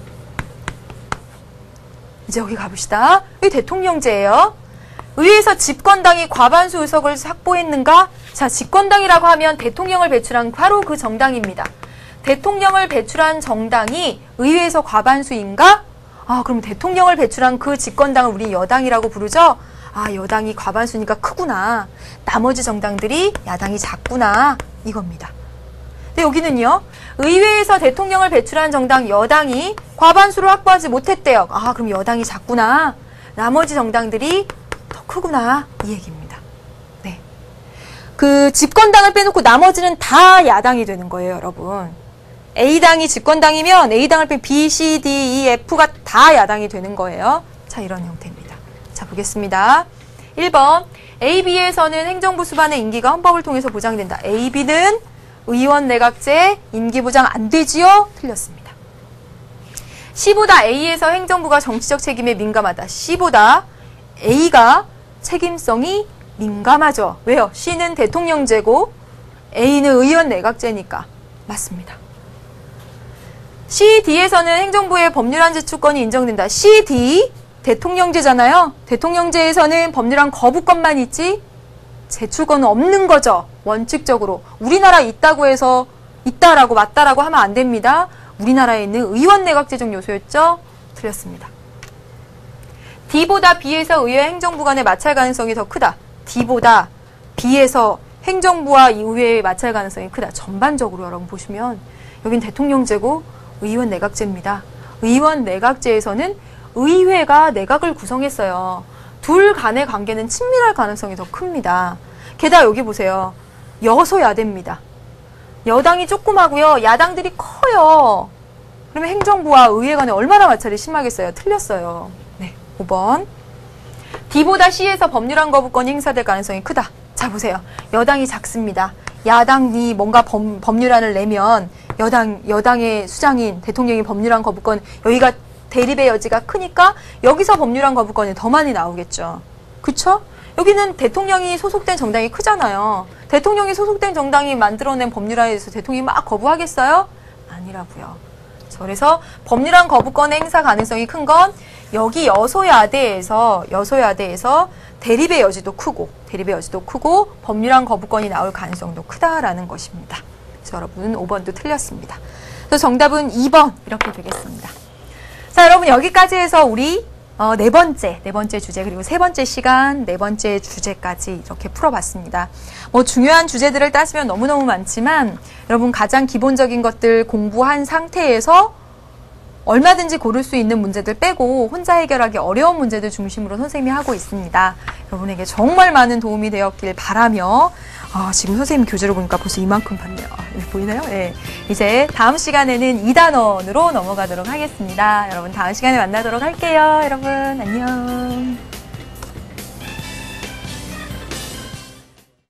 이제 여기 가봅시다. 여기 대통령제예요. 의회에서 집권당이 과반수 의석을 확보했는가? 자, 집권당이라고 하면 대통령을 배출한 바로 그 정당입니다. 대통령을 배출한 정당이 의회에서 과반수인가? 그럼 대통령을 배출한 그 집권당을 우리 여당이라고 부르죠? 여당이 과반수니까 크구나. 나머지 정당들이 야당이 작구나. 이겁니다. 근데 여기는요. 의회에서 대통령을 배출한 정당 여당이 과반수를 확보하지 못했대요. 아, 그럼 여당이 작구나. 나머지 정당들이 더 크구나. 이 얘기입니다. 네. 그 집권당을 빼놓고 나머지는 다 야당이 되는 거예요, 여러분. A당이 집권당이면 A당을 뺀 B, C, D, E, F가 다 야당이 되는 거예요. 자, 이런 형태입니다. 자, 보겠습니다. 1번. AB에서는 행정부 수반의 임기가 헌법을 통해서 보장된다. AB는 의원 내각제 임기 보장 안 되지요? 틀렸습니다. C보다 A에서 행정부가 정치적 책임에 민감하다. C보다 A가 책임성이 민감하죠. 왜요? C는 대통령제고 A는 의원 내각제니까. 맞습니다. C, D에서는 행정부의 법률안 제출권이 인정된다. C, D 대통령제잖아요. 대통령제에서는 법률안 거부권만 있지 제출권은 없는 거죠. 원칙적으로. 우리나라 있다고 해서 있다라고 맞다라고 하면 안 됩니다. 우리나라에 있는 의원 내각제적 요소였죠. 틀렸습니다. D보다 B에서 의회 행정부 간의 마찰 가능성이 더 크다. D보다 B에서 행정부와 의회의 마찰 가능성이 크다. 전반적으로 여러분 보시면 여긴 대통령제고 의원 내각제입니다. 의원 내각제에서는 의회가 내각을 구성했어요. 둘 간의 관계는 친밀할 가능성이 더 큽니다. 게다가 여기 보세요. 여소야대입니다. 여당이 조그마고요. 야당들이 커요. 그러면 행정부와 의회 간에 얼마나 마찰이 심하겠어요? 틀렸어요. 네, 5번. D보다 C에서 법률안 거부권이 행사될 가능성이 크다. 자, 보세요. 여당이 작습니다. 야당이 뭔가 법률안을 내면 여당의 수장인 대통령이 법률안 거부권, 여기가 대립의 여지가 크니까 여기서 법률안 거부권이 더 많이 나오겠죠. 그쵸? 여기는 대통령이 소속된 정당이 크잖아요. 대통령이 소속된 정당이 만들어낸 법률안에 대해서 대통령이 막 거부하겠어요? 아니라고요. 그래서 법률안 거부권 행사 가능성이 큰 건 여기 여소야대에서 대립의 여지도 크고 법률안 거부권이 나올 가능성도 크다라는 것입니다. 그래서 여러분 5번도 틀렸습니다. 그래서 정답은 2번 이렇게 되겠습니다. 자, 여러분 여기까지 해서 우리 네 번째 주제 그리고 세 번째 시간 네 번째 주제까지 이렇게 풀어봤습니다. 뭐 중요한 주제들을 따지면 너무너무 많지만 여러분 가장 기본적인 것들 공부한 상태에서 얼마든지 고를 수 있는 문제들 빼고 혼자 해결하기 어려운 문제들 중심으로 선생님이 하고 있습니다. 여러분에게 정말 많은 도움이 되었길 바라며 지금 선생님 교재를 보니까 벌써 이만큼 봤네요. 보이나요? 네. 이제 다음 시간에는 2단원으로 넘어가도록 하겠습니다. 여러분 다음 시간에 만나도록 할게요. 여러분 안녕.